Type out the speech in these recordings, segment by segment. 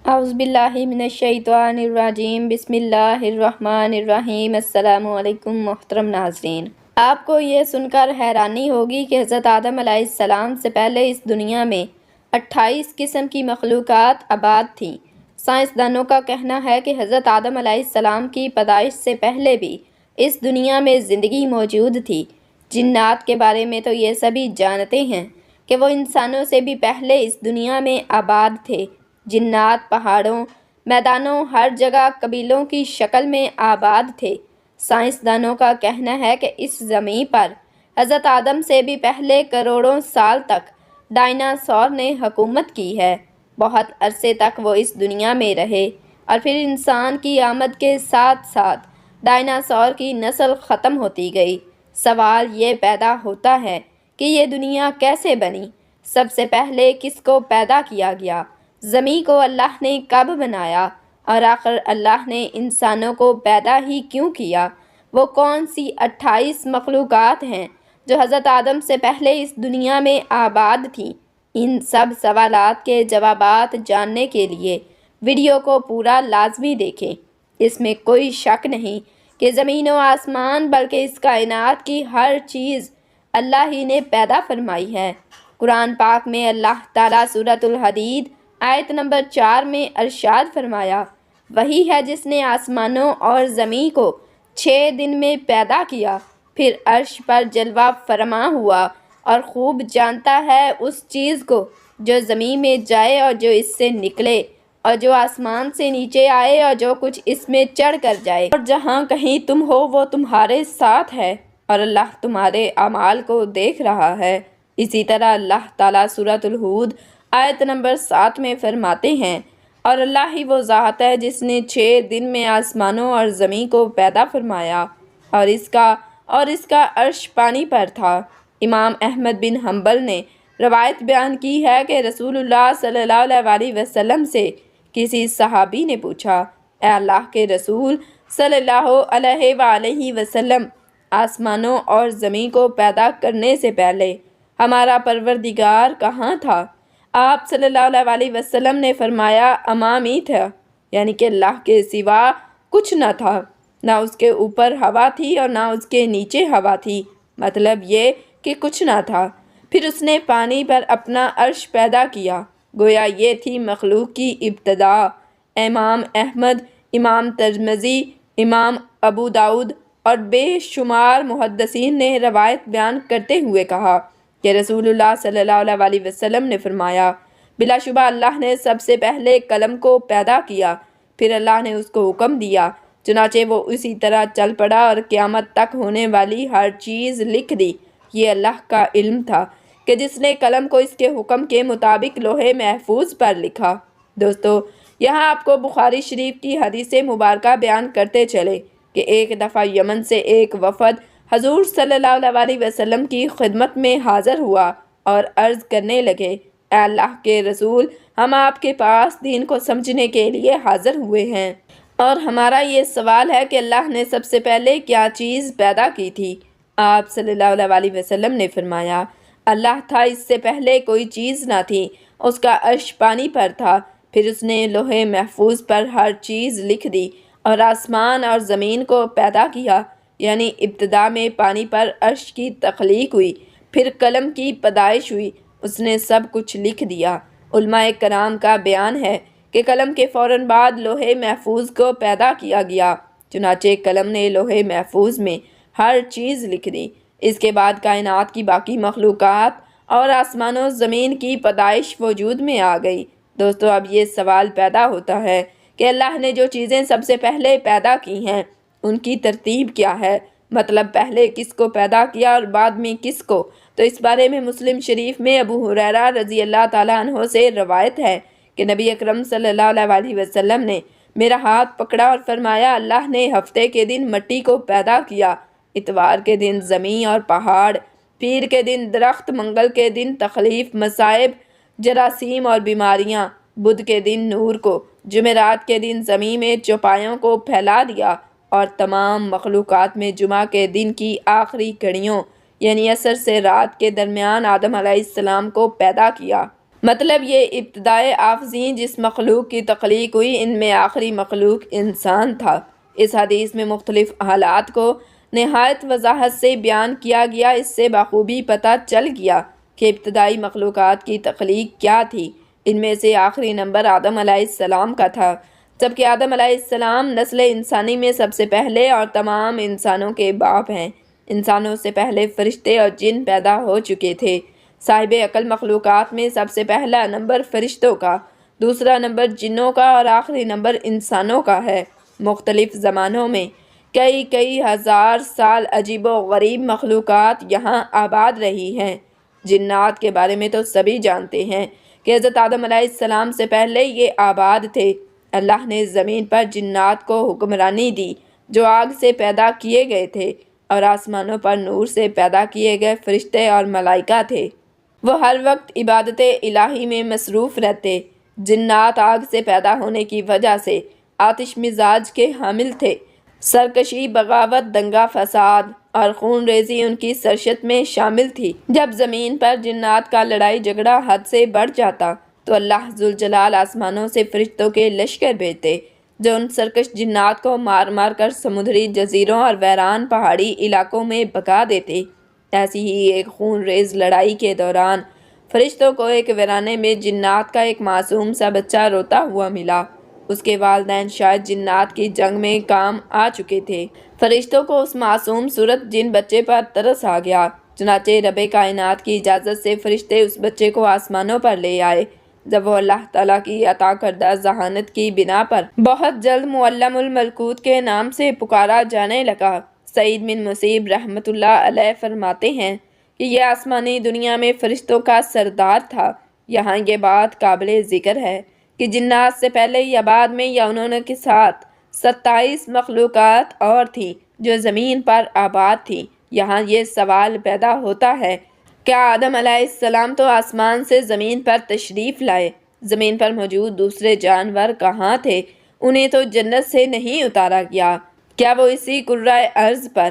اعوذ باللہ من الشیطان الرجیم بسم اللہ الرحمن الرحیم۔ السلام علیکم محترم ناظرین، آپ کو یہ سن کر حیرانی ہوگی کہ حضرت آدم علیہ السلام سے پہلے اس دنیا میں 28 قسم کی مخلوقات آباد تھیں۔ سائنسدانوں کا کہنا ہے کہ حضرت آدم علیہ السلام کی پیدائش سے پہلے بھی اس دنیا میں زندگی موجود تھی۔ جنات کے بارے میں تو یہ سبھی جانتے ہیں کہ وہ انسانوں سے بھی پہلے اس دنیا میں آباد تھے۔ جنات پہاڑوں، میدانوں، ہر جگہ قبیلوں کی شکل میں آباد تھے۔ سائنسدانوں کا کہنا ہے کہ اس زمین پر حضرت آدم سے بھی پہلے کروڑوں سال تک ڈائناسور نے حکومت کی ہے۔ بہت عرصے تک وہ اس دنیا میں رہے اور پھر انسان کی آمد کے ساتھ ساتھ ڈائناسور کی نسل ختم ہوتی گئی۔ سوال یہ پیدا ہوتا ہے کہ یہ دنیا کیسے بنی؟ سب سے پہلے کس کو پیدا کیا گیا؟ زمین کو اللہ نے کب بنایا؟ اور آخر اللہ نے انسانوں کو پیدا ہی کیوں کیا؟ وہ کون سی 28 مخلوقات ہیں جو حضرت آدم سے پہلے اس دنیا میں آباد تھیں؟ ان سب سوالات کے جوابات جاننے کے لیے ویڈیو کو پورا لازمی دیکھیں۔ اس میں کوئی شک نہیں کہ زمین و آسمان بلکہ اس کائنات کی ہر چیز اللہ ہی نے پیدا فرمائی ہے۔ قرآن پاک میں اللہ تعالیٰ سورۃ الحدید آیت نمبر 4 میں ارشاد فرمایا، وہی ہے جس نے آسمانوں اور زمین کو 6 دن میں پیدا کیا، پھر عرش پر جلوہ فرما ہوا اور خوب جانتا ہے اس چیز کو جو زمین میں جائے اور جو اس سے نکلے، اور جو آسمان سے نیچے آئے اور جو کچھ اس میں چڑھ کر جائے، اور جہاں کہیں تم ہو وہ تمہارے ساتھ ہے، اور اللہ تمہارے اعمال کو دیکھ رہا ہے۔ اسی طرح اللہ تعالیٰ سورۃ الہود آیت نمبر 7 میں فرماتے ہیں، اور اللہ ہی وہ ذات ہے جس نے 6 دن میں آسمانوں اور زمین کو پیدا فرمایا، اور اس کا عرش پانی پر تھا۔ امام احمد بن حنبل نے روایت بیان کی ہے کہ رسول اللہ صلی اللہ علیہ وسلم سے کسی صحابی نے پوچھا، اے اللہ کے رسول صلی اللہ علیہ وآلہ وسلم، آسمانوں اور زمین کو پیدا کرنے سے پہلے ہمارا پروردگار کہاں تھا؟ آپ صلی اللہ علیہ وسلم نے فرمایا، امامی تھا، یعنی کہ اللہ کے سوا کچھ نہ تھا، نہ اس کے اوپر ہوا تھی اور نہ اس کے نیچے ہوا تھی، مطلب یہ کہ کچھ نہ تھا۔ پھر اس نے پانی پر اپنا عرش پیدا کیا، گویا یہ تھی مخلوق کی ابتدا۔ امام احمد، امام ترمذی، امام ابو داؤد اور بے شمار محدثین نے روایت بیان کرتے ہوئے کہا کہ رسول اللہ صلی اللہ علیہ وسلم نے فرمایا، بلا شبہ اللہ نے سب سے پہلے قلم کو پیدا کیا، پھر اللہ نے اس کو حکم دیا، چنانچہ وہ اسی طرح چل پڑا اور قیامت تک ہونے والی ہر چیز لکھ دی۔ یہ اللہ کا علم تھا کہ جس نے قلم کو اس کے حکم کے مطابق لوح محفوظ پر لکھا۔ دوستو، یہاں آپ کو بخاری شریف کی حدیث مبارکہ بیان کرتے چلے کہ ایک دفعہ یمن سے ایک وفد حضور صلی اللہ علیہ وسلم کی خدمت میں حاضر ہوا اور عرض کرنے لگے، اے اللہ کے رسول، ہم آپ کے پاس دین کو سمجھنے کے لیے حاضر ہوئے ہیں، اور ہمارا یہ سوال ہے کہ اللہ نے سب سے پہلے کیا چیز پیدا کی تھی؟ آپ صلی اللہ علیہ وسلم نے فرمایا، اللہ تھا، اس سے پہلے کوئی چیز نہ تھی، اس کا عرش پانی پر تھا، پھر اس نے لوح محفوظ پر ہر چیز لکھ دی اور آسمان اور زمین کو پیدا کیا، یعنی ابتدا میں پانی پر عرش کی تخلیق ہوئی، پھر قلم کی پیدائش ہوئی، اس نے سب کچھ لکھ دیا۔ علماء کرام کا بیان ہے کہ قلم کے فوراً بعد لوح محفوظ کو پیدا کیا گیا، چنانچہ قلم نے لوح محفوظ میں ہر چیز لکھ دی۔ اس کے بعد کائنات کی باقی مخلوقات اور آسمان و زمین کی پیدائش وجود میں آ گئی۔ دوستو، اب یہ سوال پیدا ہوتا ہے کہ اللہ نے جو چیزیں سب سے پہلے پیدا کی ہیں ان کی ترتیب کیا ہے؟ مطلب پہلے کس کو پیدا کیا اور بعد میں کس کو؟ تو اس بارے میں مسلم شریف میں ابو ہریرہ رضی اللہ تعالیٰ عنہ سے روایت ہے کہ نبی اکرم صلی اللہ علیہ وسلم نے میرا ہاتھ پکڑا اور فرمایا، اللہ نے ہفتے کے دن مٹی کو پیدا کیا، اتوار کے دن زمین اور پہاڑ، پیر کے دن درخت، منگل کے دن تخلیف، مصائب، جراثیم اور بیماریاں، بدھ کے دن نور کو، جمعرات کے دن زمین میں چوپایوں کو پھیلا دیا، اور تمام مخلوقات میں جمعہ کے دن کی آخری گھڑیوں یعنی عصر سے رات کے درمیان آدم علیہ السلام کو پیدا کیا۔ مطلب یہ ابتدائے آفزیں جس مخلوق کی تخلیق ہوئی ان میں آخری مخلوق انسان تھا۔ اس حدیث میں مختلف حالات کو نہایت وضاحت سے بیان کیا گیا۔ اس سے بخوبی پتہ چل گیا کہ ابتدائی مخلوقات کی تخلیق کیا تھی۔ ان میں سے آخری نمبر آدم علیہ السلام کا تھا، جبکہ آدم علیہ السلام نسل انسانی میں سب سے پہلے اور تمام انسانوں کے باپ ہیں۔ انسانوں سے پہلے فرشتے اور جن پیدا ہو چکے تھے۔ صاحب عقل مخلوقات میں سب سے پہلا نمبر فرشتوں کا، دوسرا نمبر جنوں کا اور آخری نمبر انسانوں کا ہے۔ مختلف زمانوں میں کئی ہزار سال عجیب و غریب مخلوقات یہاں آباد رہی ہیں۔ جنات کے بارے میں تو سبھی جانتے ہیں کہ حضرت آدم علیہ السلام سے پہلے یہ آباد تھے۔ اللہ نے زمین پر جنات کو حکمرانی دی جو آگ سے پیدا کیے گئے تھے، اور آسمانوں پر نور سے پیدا کیے گئے فرشتے اور ملائکہ تھے۔ وہ ہر وقت عبادت الہی میں مصروف رہتے۔ جنات آگ سے پیدا ہونے کی وجہ سے آتش مزاج کے حامل تھے۔ سرکشی، بغاوت، دنگا فساد اور خون ریزی ان کی سرشت میں شامل تھی۔ جب زمین پر جنات کا لڑائی جھگڑا حد سے بڑھ جاتا تو اللہ ذوالجلال آسمانوں سے فرشتوں کے لشکر بھیجتے جو ان سرکش جنات کو مار مار کر سمندری جزیروں اور ویران پہاڑی علاقوں میں بھگا دیتے۔ ایسی ہی ایک خون ریز لڑائی کے دوران فرشتوں کو ایک ویرانے میں جنات کا ایک معصوم سا بچہ روتا ہوا ملا۔ اس کے والدین شاید جنات کی جنگ میں کام آ چکے تھے۔ فرشتوں کو اس معصوم صورت جن بچے پر ترس آ گیا، چنانچہ رب کائنات کی اجازت سے فرشتے اس بچے کو آسمانوں پر لے آئے۔ جب وہ اللہ تعالیٰ کی عطا کردہ ذہانت کی بنا پر بہت جلد معلم الملکوت کے نام سے پکارا جانے لگا۔ سعید بن مسیب رحمۃ اللہ علیہ فرماتے ہیں کہ یہ آسمانی دنیا میں فرشتوں کا سردار تھا۔ یہاں یہ بات قابل ذکر ہے کہ جنات سے پہلے یا بعد میں یا انہوں کے ساتھ 27 مخلوقات اور تھیں جو زمین پر آباد تھیں۔ یہاں یہ سوال پیدا ہوتا ہے، کیا آدم علیہ السلام تو آسمان سے زمین پر تشریف لائے؟ زمین پر موجود دوسرے جانور کہاں تھے؟ انہیں تو جنت سے نہیں اتارا گیا۔ کیا وہ اسی کرۂ ارض پر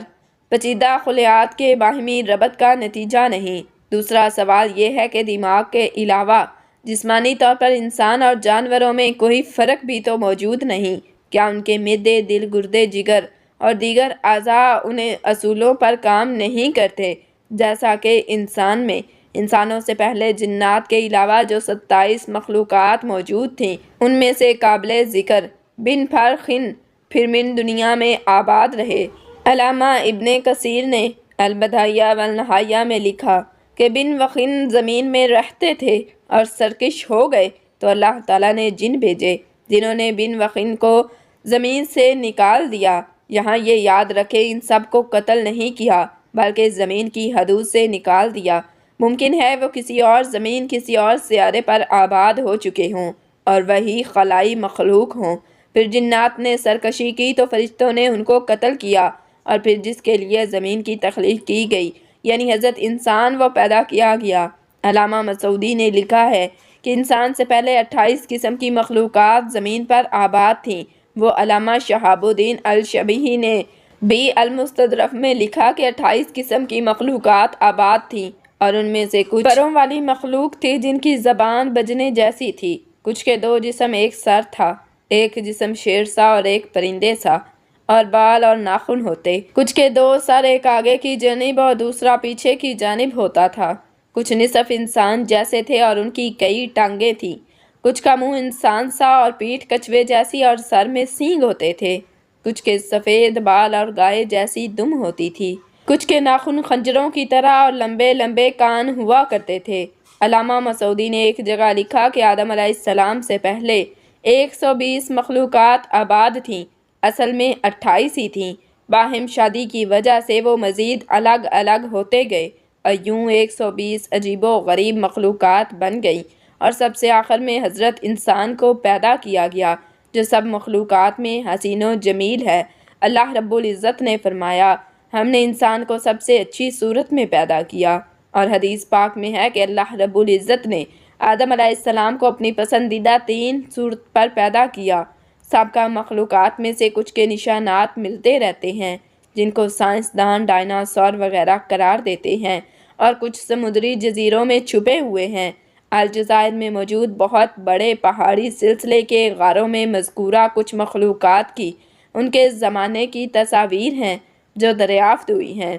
پیچیدہ خلیات کے باہمی ربط کا نتیجہ نہیں؟ دوسرا سوال یہ ہے کہ دماغ کے علاوہ جسمانی طور پر انسان اور جانوروں میں کوئی فرق بھی تو موجود نہیں۔ کیا ان کے معدے، دل، گردے، جگر اور دیگر اعضاء انہیں اصولوں پر کام نہیں کرتے جیسا کہ انسان میں؟ انسانوں سے پہلے جنات کے علاوہ جو 27 مخلوقات موجود تھیں ان میں سے قابل ذکر بن فرخن پھرمن دنیا میں آباد رہے۔ علامہ ابن کثیر نے البدایہ والنہایہ میں لکھا کہ بن وخن زمین میں رہتے تھے اور سرکش ہو گئے تو اللہ تعالیٰ نے جن بھیجے جنہوں نے بن وخن کو زمین سے نکال دیا۔ یہاں یہ یاد رکھے ان سب کو قتل نہیں کیا بلکہ زمین کی حدود سے نکال دیا۔ ممکن ہے وہ کسی اور زمین، کسی اور سیارے پر آباد ہو چکے ہوں اور وہی خلائی مخلوق ہوں۔ پھر جنات نے سرکشی کی تو فرشتوں نے ان کو قتل کیا، اور پھر جس کے لیے زمین کی تخلیق کی گئی یعنی حضرت انسان وہ پیدا کیا گیا۔ علامہ مسعودی نے لکھا ہے کہ انسان سے پہلے 28 قسم کی مخلوقات زمین پر آباد تھیں۔ وہ علامہ شہاب الدین الشبیہی نے بھی المستدرک میں لکھا کہ 28 قسم کی مخلوقات آباد تھیں، اور ان میں سے کچھ پروں والی مخلوق تھی جن کی زبان بجنے جیسی تھی، کچھ کے 2 جسم ایک سر تھا، ایک جسم شیر سا اور ایک پرندے سا، اور بال اور ناخن ہوتے، کچھ کے 2 سر، ایک آگے کی جانب اور دوسرا پیچھے کی جانب ہوتا تھا، کچھ نصف انسان جیسے تھے اور ان کی کئی ٹانگیں تھیں، کچھ کا منہ انسان سا اور پیٹھ کچھوے جیسی اور سر میں سینگ ہوتے تھے، کچھ کے سفید بال اور گائے جیسی دم ہوتی تھی، کچھ کے ناخن خنجروں کی طرح اور لمبے لمبے کان ہوا کرتے تھے۔ علامہ مسعودی نے ایک جگہ لکھا کہ آدم علیہ السلام سے پہلے 120 مخلوقات آباد تھیں، اصل میں 28 ہی تھیں، باہم شادی کی وجہ سے وہ مزید الگ الگ ہوتے گئے اور یوں 120 عجیب و غریب مخلوقات بن گئیں، اور سب سے آخر میں حضرت انسان کو پیدا کیا گیا جو سب مخلوقات میں حسین و جمیل ہے۔ اللہ رب العزت نے فرمایا، ہم نے انسان کو سب سے اچھی صورت میں پیدا کیا، اور حدیث پاک میں ہے کہ اللہ رب العزت نے آدم علیہ السلام کو اپنی پسندیدہ 3 صورت پر پیدا کیا۔ سابقہ مخلوقات میں سے کچھ کے نشانات ملتے رہتے ہیں جن کو سائنسدان ڈائناسور وغیرہ قرار دیتے ہیں، اور کچھ سمندری جزیروں میں چھپے ہوئے ہیں۔ الجزائر میں موجود بہت بڑے پہاڑی سلسلے کے غاروں میں مذکورہ کچھ مخلوقات کی ان کے زمانے کی تصاویر ہیں جو دریافت ہوئی ہیں۔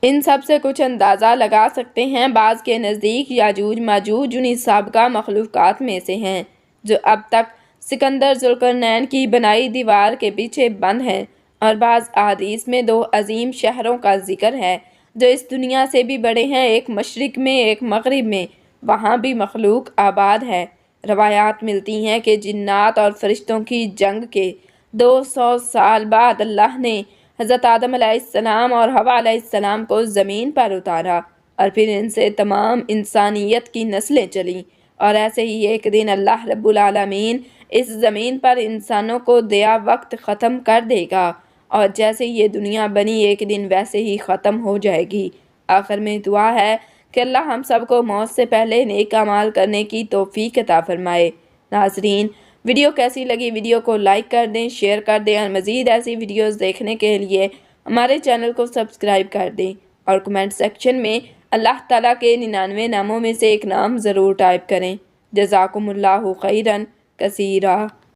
ان سب سے کچھ اندازہ لگا سکتے ہیں۔ بعض کے نزدیک یاجوج ماجوج انہی سابقہ مخلوقات میں سے ہیں جو اب تک سکندر ذوالقرنین کی بنائی دیوار کے پیچھے بند ہیں، اور بعض احادیث میں 2 عظیم شہروں کا ذکر ہے جو اس دنیا سے بھی بڑے ہیں، ایک مشرق میں ایک مغرب میں، وہاں بھی مخلوق آباد ہے۔ روایات ملتی ہیں کہ جنات اور فرشتوں کی جنگ کے 200 سال بعد اللہ نے حضرت آدم علیہ السلام اور حوا علیہ السلام کو زمین پر اتارا، اور پھر ان سے تمام انسانیت کی نسلیں چلیں، اور ایسے ہی ایک دن اللہ رب العالمین اس زمین پر انسانوں کو دیا وقت ختم کر دے گا، اور جیسے یہ دنیا بنی ایک دن ویسے ہی ختم ہو جائے گی۔ آخر میں دعا ہے کہ اللہ ہم سب کو موت سے پہلے نیک اعمال کرنے کی توفیق عطا فرمائے۔ ناظرین، ویڈیو کیسی لگی؟ ویڈیو کو لائک کر دیں، شیئر کر دیں، اور مزید ایسی ویڈیوز دیکھنے کے لیے ہمارے چینل کو سبسکرائب کر دیں، اور کمنٹ سیکشن میں اللہ تعالیٰ کے 99 ناموں میں سے ایک نام ضرور ٹائپ کریں۔ جزاکم اللہ خیرا کثیرا۔